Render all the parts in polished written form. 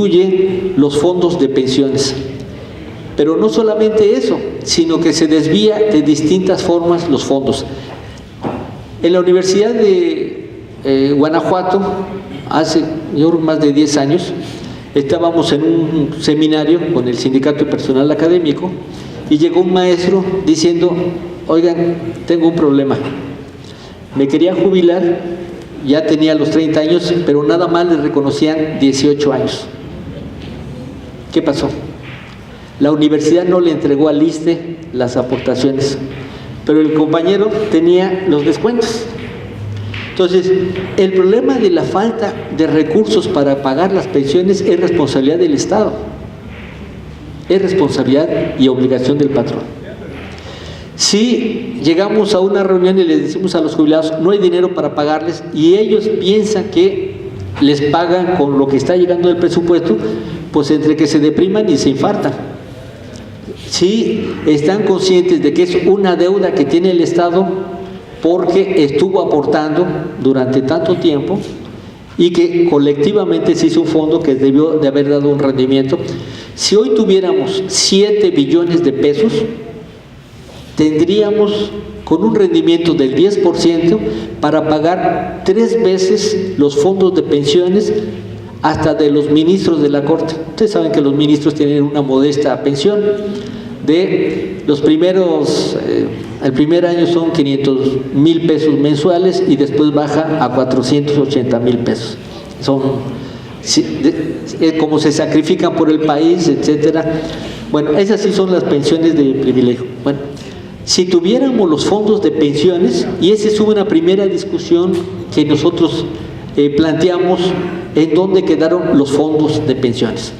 sustituye los fondos de pensiones. Pero no solamente eso, sino que se desvía de distintas formas los fondos. En la Universidad de Guanajuato, hace más de 10 años, estábamos en un seminario con el Sindicato de Personal Académico y llegó un maestro diciendo: oigan, tengo un problema, me quería jubilar, ya tenía los 30 años, pero nada más le reconocían 18 años. ¿Qué pasó? La universidad no le entregó al ISSSTE las aportaciones, pero el compañero tenía los descuentos. Entonces, el problema de la falta de recursos para pagar las pensiones es responsabilidad del Estado, es responsabilidad y obligación del patrón. Si llegamos a una reunión y les decimos a los jubilados: no hay dinero para pagarles, y ellos piensan que les pagan con lo que está llegando del presupuesto, pues entre que se depriman y se infartan. Si están conscientes de que es una deuda que tiene el Estado porque estuvo aportando durante tanto tiempo y que colectivamente se hizo un fondo que debió de haber dado un rendimiento. Si hoy tuviéramos 7 billones de pesos, tendríamos con un rendimiento del 10% para pagar 3 veces los fondos de pensiones hasta de los ministros de la Corte. Ustedes saben que los ministros tienen una modesta pensión. De los primeros, el primer año son 500,000 pesos mensuales y después baja a 480,000 pesos. Son como se sacrifican por el país, etcétera. Bueno, esas sí son las pensiones de privilegio. Bueno, si tuviéramos los fondos de pensiones, y esa es una primera discusión que nosotros planteamos, en dónde quedaron los fondos de pensiones.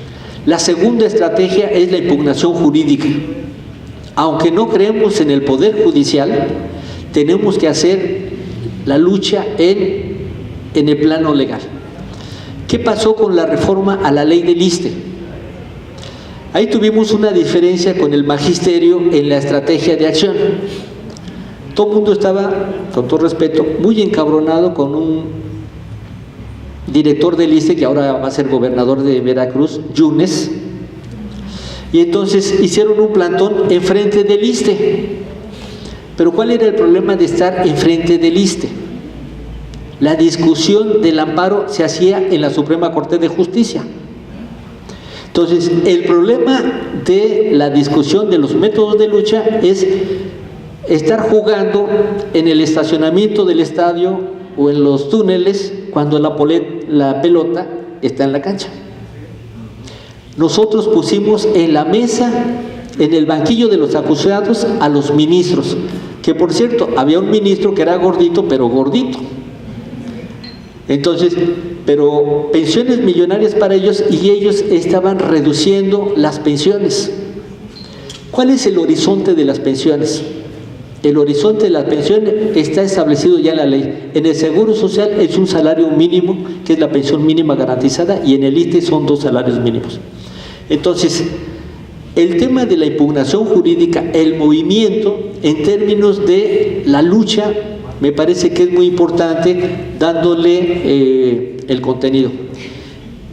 La segunda estrategia es la impugnación jurídica. Aunque no creemos en el Poder Judicial, tenemos que hacer la lucha en el plano legal. ¿Qué pasó con la reforma a la ley del ISSSTE? Ahí tuvimos una diferencia con el magisterio en la estrategia de acción. Todo el mundo estaba, con todo respeto, muy encabronado con un director del ISSSTE, que ahora va a ser gobernador de Veracruz, Yunes, y entonces hicieron un plantón enfrente del ISSSTE. Pero ¿cuál era el problema de estar enfrente del ISSSTE? La discusión del amparo se hacía en la Suprema Corte de Justicia. Entonces, el problema de la discusión de los métodos de lucha es estar jugando en el estacionamiento del estadio o en los túneles cuando la pelota está en la cancha. Nosotros pusimos en la mesa, en el banquillo de los acusados, a los ministros, que por cierto, había un ministro que era gordito, pero gordito. Entonces, pero pensiones millonarias para ellos, y ellos estaban reduciendo las pensiones. ¿Cuál es el horizonte de las pensiones? El horizonte de la pensión está establecido ya en la ley. En el Seguro Social es un salario mínimo, que es la pensión mínima garantizada, y en el ISSSTE son 2 salarios mínimos. Entonces, el tema de la impugnación jurídica, el movimiento en términos de la lucha, me parece que es muy importante, dándole el contenido.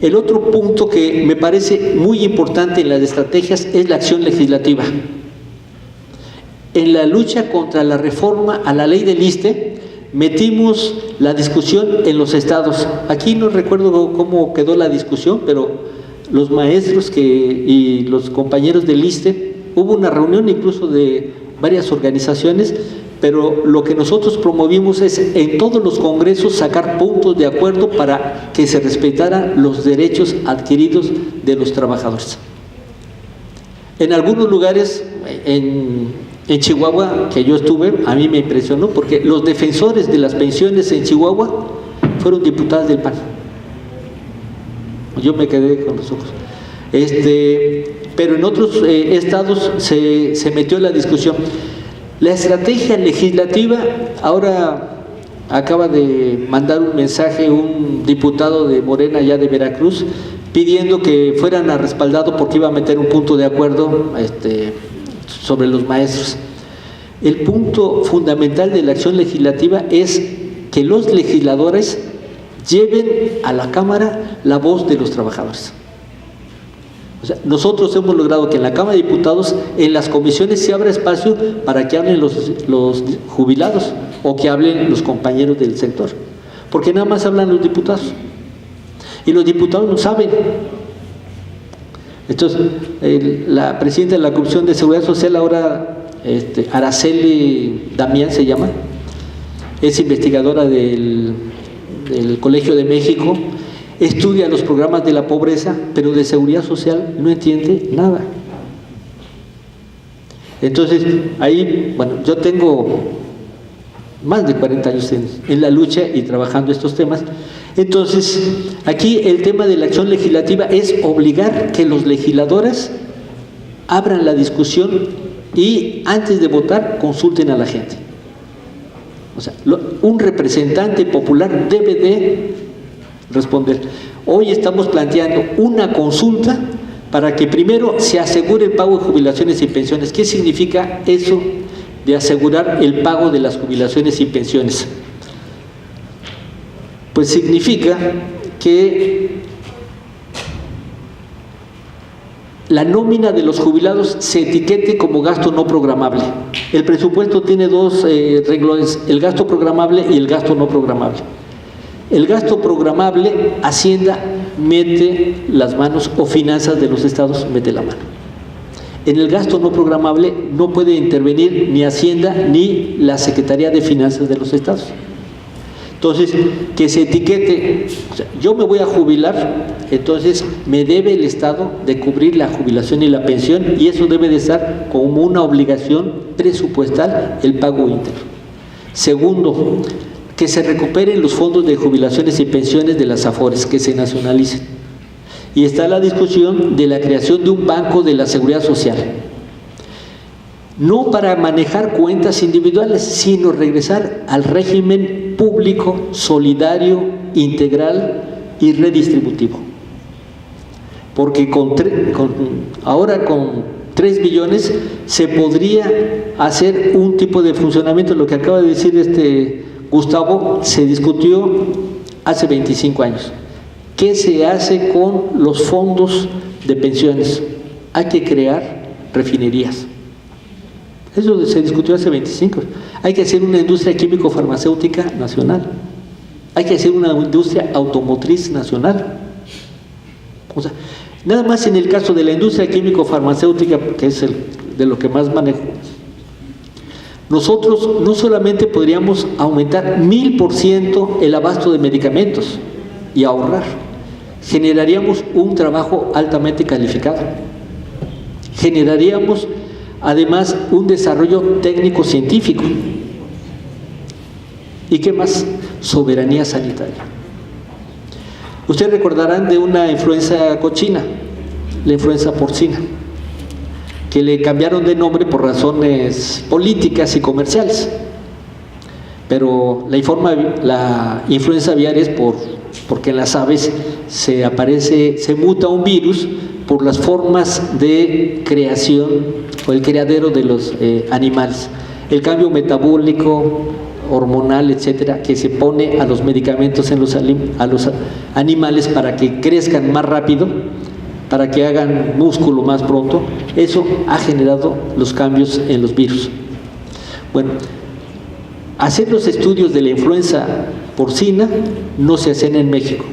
El otro punto que me parece muy importante en las estrategias es la acción legislativa. En la lucha contra la reforma a la ley del ISSSTE, metimos la discusión en los estados. Aquí no recuerdo cómo quedó la discusión, pero los maestros y los compañeros del ISSSTE, hubo una reunión incluso de varias organizaciones, pero lo que nosotros promovimos es en todos los congresos sacar puntos de acuerdo para que se respetaran los derechos adquiridos de los trabajadores. En algunos lugares, en Chihuahua, que yo estuve, a mí me impresionó porque los defensores de las pensiones en Chihuahua fueron diputados del PAN. Yo me quedé con los ojos. Pero en otros estados se metió la discusión. La estrategia legislativa, ahora acaba de mandar un mensaje un diputado de Morena allá de Veracruz, pidiendo que fueran a respaldado porque iba a meter un punto de acuerdo sobre los maestros. El punto fundamental de la acción legislativa es que los legisladores lleven a la Cámara la voz de los trabajadores. O sea, nosotros hemos logrado que en la Cámara de Diputados, en las comisiones, se abra espacio para que hablen los jubilados o que hablen los compañeros del sector, porque nada más hablan los diputados y los diputados no saben. Entonces, la presidenta de la Comisión de Seguridad Social ahora, Araceli Damián se llama, es investigadora del Colegio de México, estudia los programas de la pobreza, pero de seguridad social no entiende nada. Entonces, ahí, bueno, yo tengo más de 40 años en la lucha y trabajando estos temas. Entonces, aquí el tema de la acción legislativa es obligar que los legisladores abran la discusión y antes de votar consulten a la gente. O sea, un representante popular debe de responder. Hoy estamos planteando una consulta para que primero se asegure el pago de jubilaciones y pensiones. ¿Qué significa eso de asegurar el pago de las jubilaciones y pensiones? Pues significa que la nómina de los jubilados se etiquete como gasto no programable. El presupuesto tiene dos renglones, el gasto programable y el gasto no programable. El gasto programable, Hacienda mete las manos, o finanzas de los estados mete la mano. En el gasto no programable no puede intervenir ni Hacienda ni la Secretaría de Finanzas de los estados. Entonces, que se etiquete, o sea, yo me voy a jubilar, entonces me debe el Estado de cubrir la jubilación y la pensión, y eso debe de estar como una obligación presupuestal el pago íntegro. Segundo, que se recuperen los fondos de jubilaciones y pensiones de las AFORES, que se nacionalicen. Y está la discusión de la creación de un banco de la seguridad social, no para manejar cuentas individuales, sino regresar al régimen público, solidario, integral y redistributivo. Porque ahora con 3 billones se podría hacer un tipo de funcionamiento. Lo que acaba de decir Gustavo se discutió hace 25 años. ¿Qué se hace con los fondos de pensiones? Hay que crear refinerías. Eso se discutió hace 25. Hay que hacer una industria químico-farmacéutica nacional. Hay que hacer una industria automotriz nacional. O sea, nada más en el caso de la industria químico-farmacéutica, que es de lo que más manejo, nosotros no solamente podríamos aumentar 1000% el abasto de medicamentos y ahorrar, generaríamos un trabajo altamente calificado, generaríamos además un desarrollo técnico-científico. ¿Y qué más? Soberanía sanitaria. Ustedes recordarán de una influenza cochina, la influenza porcina, que le cambiaron de nombre por razones políticas y comerciales. Pero la influenza aviar es porque en las aves se muta un virus por las formas de creación o el criadero de los animales. El cambio metabólico, hormonal, etcétera, que se pone a los medicamentos a los animales para que crezcan más rápido, para que hagan músculo más pronto, eso ha generado los cambios en los virus. Bueno, hacer los estudios de la influenza porcina no se hacen en México,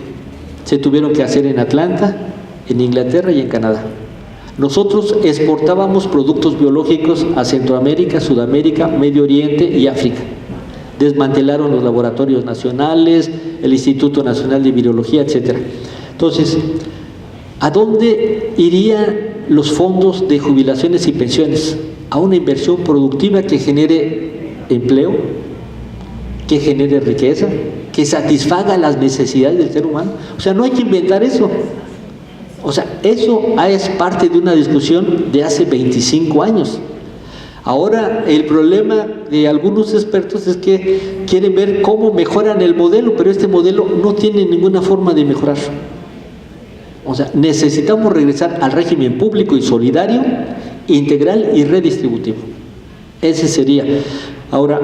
se tuvieron que hacer en Atlanta, en Inglaterra y en Canadá. Nosotros exportábamos productos biológicos a Centroamérica, Sudamérica, Medio Oriente y África. Desmantelaron los laboratorios nacionales, el Instituto Nacional de Virología, etcétera. Entonces, ¿a dónde irían los fondos de jubilaciones y pensiones? A una inversión productiva que genere empleo, que genere riqueza, que satisfaga las necesidades del ser humano. O sea, no hay que inventar eso. O sea, eso es parte de una discusión de hace 25 años. Ahora, el problema de algunos expertos es que quieren ver cómo mejoran el modelo, pero este modelo no tiene ninguna forma de mejorar. O sea, necesitamos regresar al régimen público y solidario, integral y redistributivo. Ese sería. Ahora,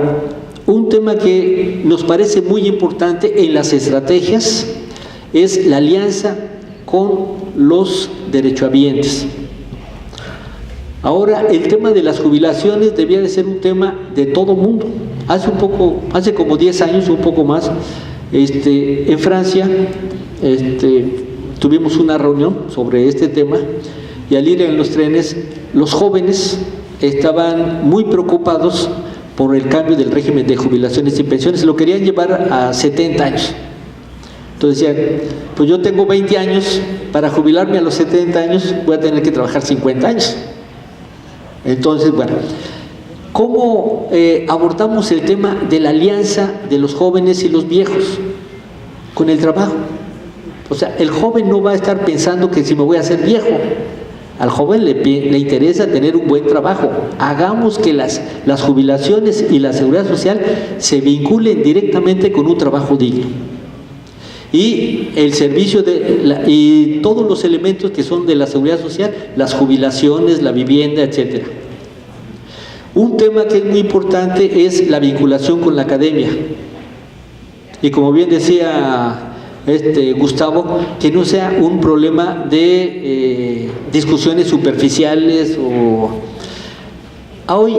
un tema que nos parece muy importante en las estrategias es la alianza con los derechohabientes. Ahora, el tema de las jubilaciones debía de ser un tema de todo mundo. Hace como 10 años, un poco más, en Francia, tuvimos una reunión sobre este tema, y al ir en los trenes, los jóvenes estaban muy preocupados por el cambio del régimen de jubilaciones y pensiones. Lo querían llevar a 70 años. Entonces decían, pues yo tengo 20 años, para jubilarme a los 70 años voy a tener que trabajar 50 años. Entonces, bueno, ¿cómo abordamos el tema de la alianza de los jóvenes y los viejos con el trabajo? O sea, el joven no va a estar pensando que si me voy a hacer viejo. Al joven le interesa tener un buen trabajo. Hagamos que las jubilaciones y la seguridad social se vinculen directamente con un trabajo digno. Y el servicio y todos los elementos que son de la seguridad social, las jubilaciones, la vivienda, etcétera. Un tema que es muy importante es la vinculación con la academia. Y como bien decía Gustavo, que no sea un problema de discusiones superficiales hoy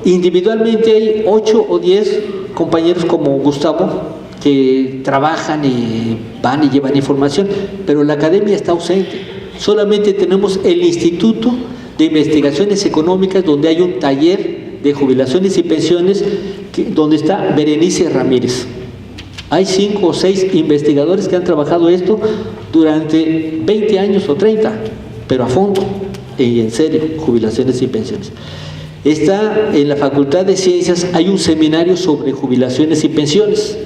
individualmente hay 8 o 10 compañeros como Gustavo que trabajan y van y llevan información, pero la academia está ausente. Solamente tenemos el Instituto de Investigaciones Económicas, donde hay un taller de jubilaciones y pensiones donde está Berenice Ramírez. Hay 5 o 6 investigadores que han trabajado esto durante 20 años o 30, pero a fondo y en serio, jubilaciones y pensiones. Está en la Facultad de Ciencias, hay un seminario sobre jubilaciones y pensiones,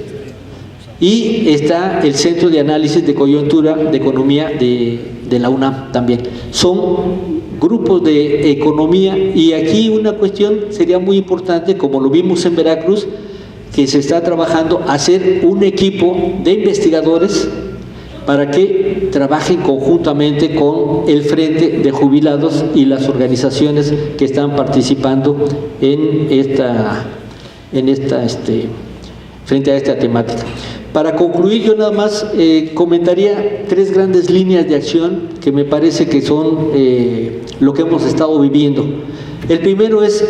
y está el Centro de Análisis de Coyuntura de Economía de la UNAM también. Son grupos de economía, y aquí una cuestión sería muy importante, como lo vimos en Veracruz, que se está trabajando hacer un equipo de investigadores para que trabajen conjuntamente con el Frente de Jubilados y las organizaciones que están participando frente a esta temática. Para concluir, yo nada más comentaría 3 grandes líneas de acción que me parece que son lo que hemos estado viviendo. El primero es,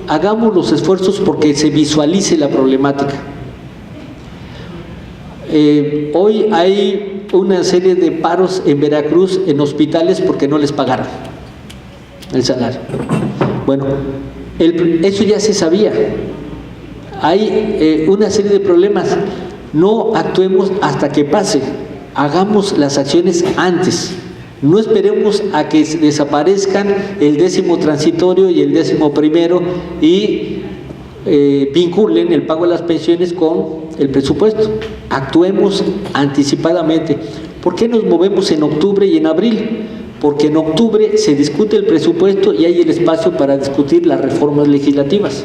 hagamos los esfuerzos porque se visualice la problemática. Hoy hay una serie de paros en Veracruz, en hospitales, porque no les pagaron el salario. Bueno, eso ya se sabía. Hay una serie de problemas. No actuemos hasta que pase. Hagamos las acciones antes. No esperemos a que desaparezcan el 10º transitorio y el 11º y vinculen el pago de las pensiones con el presupuesto. Actuemos anticipadamente. ¿Por qué nos movemos en octubre y en abril? Porque en octubre se discute el presupuesto y hay el espacio para discutir las reformas legislativas.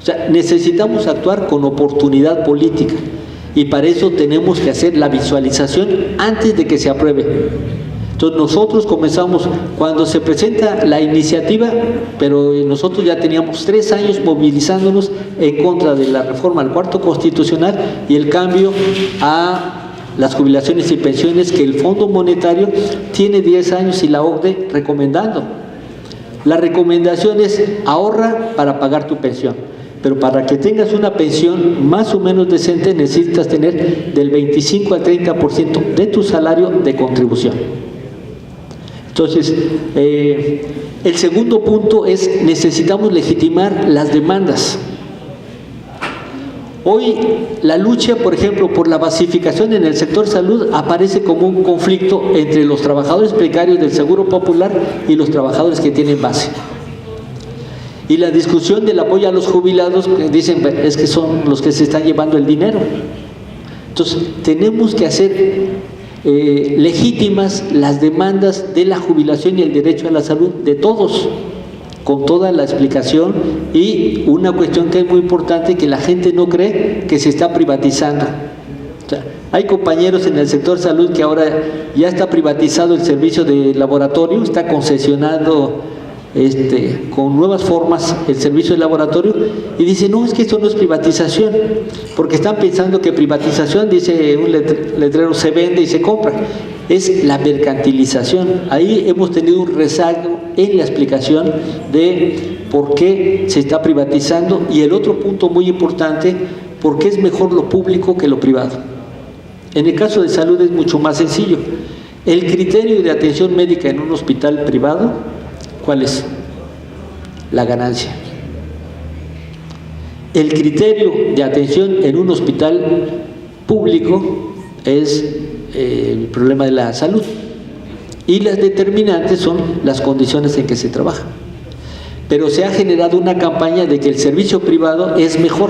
O sea, necesitamos actuar con oportunidad política, y para eso tenemos que hacer la visualización antes de que se apruebe. Entonces nosotros comenzamos cuando se presenta la iniciativa, pero nosotros ya teníamos 3 años movilizándonos en contra de la reforma al 4º constitucional y el cambio a las jubilaciones y pensiones que el Fondo Monetario tiene 10 años y la OCDE recomendando. La recomendación es ahorra para pagar tu pensión, pero para que tengas una pensión más o menos decente necesitas tener del 25 al 30% de tu salario de contribución. Entonces, el segundo punto es necesitamos legitimar las demandas. Hoy la lucha, por ejemplo, por la basificación en el sector salud aparece como un conflicto entre los trabajadores precarios del Seguro Popular y los trabajadores que tienen base. Y la discusión del apoyo a los jubilados, dicen, es que son los que se están llevando el dinero. Entonces, tenemos que hacer legítimas las demandas de la jubilación y el derecho a la salud de todos, con toda la explicación, y una cuestión que es muy importante, que la gente no cree que se está privatizando. O sea, hay compañeros en el sector salud que ahora ya está privatizado el servicio de laboratorio, está concesionado con nuevas formas el servicio de laboratorio, y dice, no, es que esto no es privatización, porque están pensando que privatización, dice un letrero, se vende y se compra. es la mercantilización. Ahí hemos tenido un rezago en la explicación de por qué se está privatizando, y el otro punto muy importante, por qué es mejor lo público que lo privado. En el caso de salud es mucho más sencillo. El criterio de atención médica en un hospital privado, ¿cuál es? La ganancia. El criterio de atención en un hospital público es el problema de la salud, y las determinantes son las condiciones en que se trabaja. Pero se ha generado una campaña de que el servicio privado es mejor.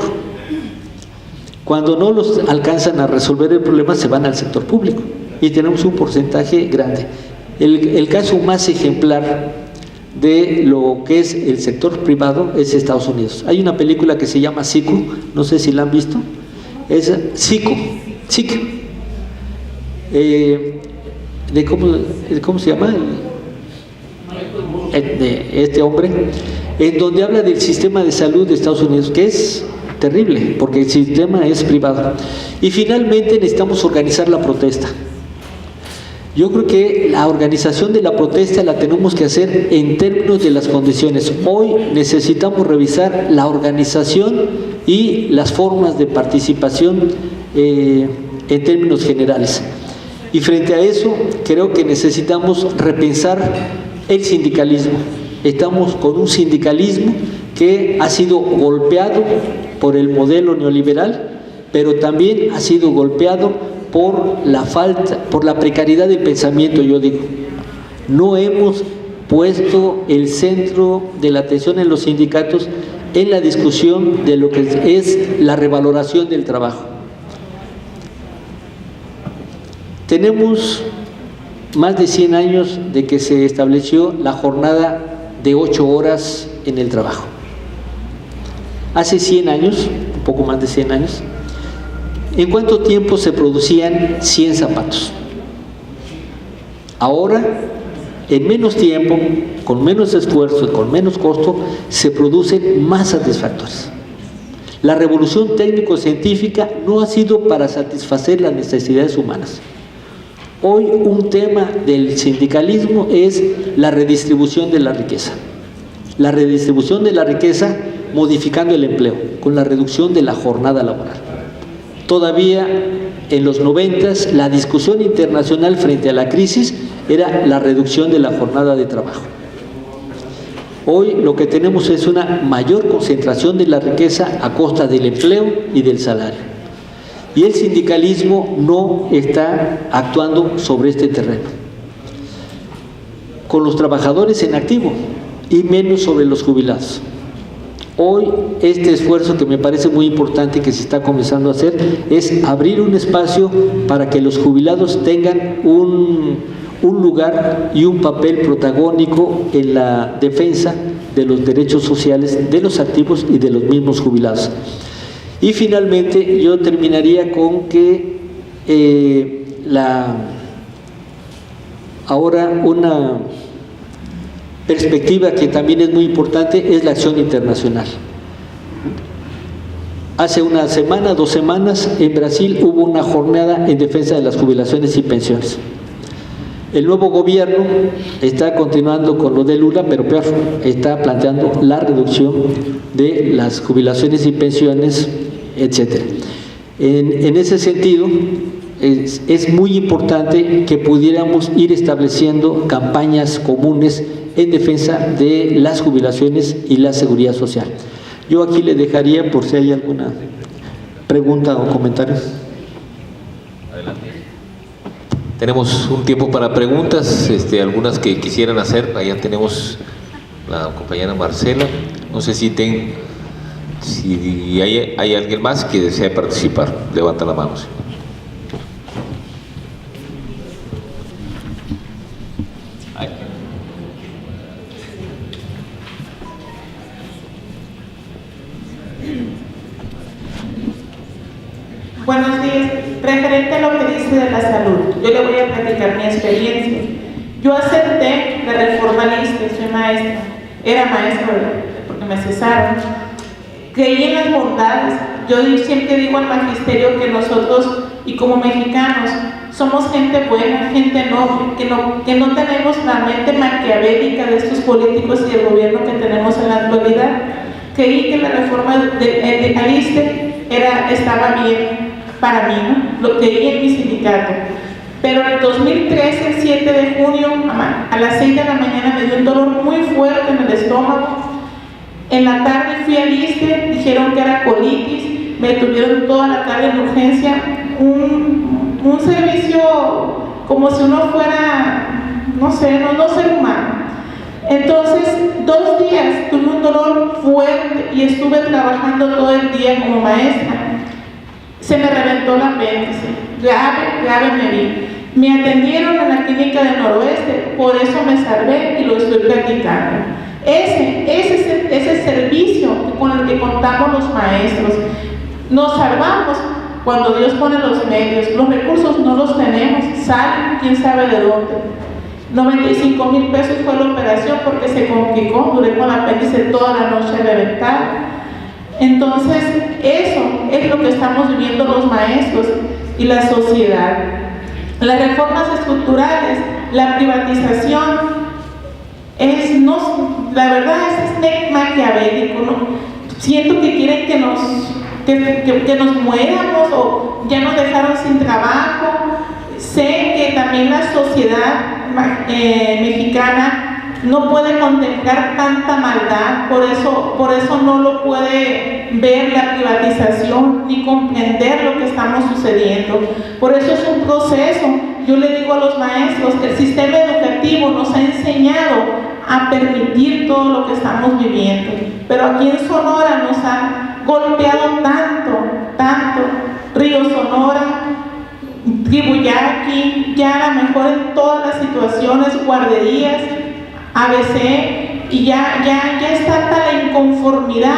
Cuando no los alcanzan a resolver el problema, se van al sector público, y tenemos un porcentaje grande. El caso más ejemplar de lo que es el sector privado es Estados Unidos. Hay una película que se llama Sico, no sé si la han visto, es Sico, ¿cómo se llama? De este hombre, en donde habla del sistema de salud de Estados Unidos, que es terrible, porque el sistema es privado. Y finalmente necesitamos organizar la protesta. Yo creo que la organización de la protesta la tenemos que hacer en términos de las condiciones. Hoy necesitamos revisar la organización y las formas de participación en términos generales. Y frente a eso, creo que necesitamos repensar el sindicalismo. Estamos con un sindicalismo que ha sido golpeado por el modelo neoliberal, pero también ha sido golpeado por la precariedad del pensamiento. Yo digo, no hemos puesto el centro de la atención en los sindicatos en la discusión de lo que es la revaloración del trabajo. Tenemos más de 100 años de que se estableció la jornada de 8 horas en el trabajo. Hace 100 años, un poco más de 100 años, ¿en cuánto tiempo se producían 100 zapatos? Ahora, en menos tiempo, con menos esfuerzo y con menos costo, se producen más satisfactorios. La revolución técnico-científica no ha sido para satisfacer las necesidades humanas. Hoy un tema del sindicalismo es la redistribución de la riqueza. La redistribución de la riqueza modificando el empleo, con la reducción de la jornada laboral. Todavía en los 90s la discusión internacional frente a la crisis era la reducción de la jornada de trabajo. Hoy lo que tenemos es una mayor concentración de la riqueza a costa del empleo y del salario. Y el sindicalismo no está actuando sobre este terreno, con los trabajadores en activo y menos sobre los jubilados. Hoy este esfuerzo que me parece muy importante que se está comenzando a hacer es abrir un espacio para que los jubilados tengan un lugar y un papel protagónico en la defensa de los derechos sociales de los activos y de los mismos jubilados. Y finalmente yo terminaría con que ahora una perspectiva que también es muy importante es la acción internacional. Hace una semana, 2 semanas, en Brasil hubo una jornada en defensa de las jubilaciones y pensiones. El nuevo gobierno está continuando con lo de Lula, pero peor, está planteando la reducción de las jubilaciones y pensiones, etc. En ese sentido, es muy importante que pudiéramos ir estableciendo campañas comunes en defensa de las jubilaciones y la seguridad social. Yo aquí le dejaría por si hay alguna pregunta o comentario. Adelante. Tenemos un tiempo para preguntas, algunas que quisieran hacer. Allá tenemos la compañera Marcela. No sé si hay alguien más que desea participar. Levanta la mano. ¿Sí? Buenos días. Referente a lo que dice de la salud, yo le voy a platicar mi experiencia. Yo acepté la reforma lista, soy maestra, era maestra porque me cesaron. Creí en las bondades. Yo siempre digo al magisterio que nosotros y como mexicanos somos gente buena, gente noble, que no tenemos la mente maquiavélica de estos políticos y el gobierno que tenemos en la actualidad. Creí que la reforma de ISSSTE estaba bien para mí, ¿no? Lo creí en mi sindicato. Pero en el 2013, el 7 de junio, a las 6 de la mañana, me dio un dolor muy fuerte en el estómago. En la tarde fui al ISSSTE, dijeron que era colitis, me tuvieron toda la tarde en urgencia, un servicio como si uno fuera, no sé, no ser humano. Entonces, 2 días tuve un dolor fuerte y estuve trabajando todo el día como maestra. Se me reventó la apéndice, grave me vi. Me atendieron en la clínica del Noroeste, por eso me salvé y lo estoy practicando. Ese es el servicio con el que contamos los maestros. Nos salvamos cuando Dios pone los medios. Los recursos no los tenemos, salen quién sabe de dónde. 95,000 pesos fue la operación porque se complicó, duré con la apéndice toda la noche reventada. Entonces, eso es lo que estamos viviendo los maestros y la sociedad. Las reformas estructurales, la privatización, la verdad es maquiavélico, ¿no? Siento que quieren que nos muéramos o ya nos dejaron sin trabajo. Sé que también la sociedad mexicana no puede contemplar tanta maldad, por eso no lo puede ver la privatización ni comprender lo que estamos sucediendo. Por eso es un proceso. Yo le digo a los maestros que el sistema educativo nos ha enseñado a permitir todo lo que estamos viviendo, pero aquí en Sonora nos han golpeado tanto, Río Sonora, Tribu Yaqui, ya a lo mejor en todas las situaciones, guarderías, ABC, y ya está hasta la inconformidad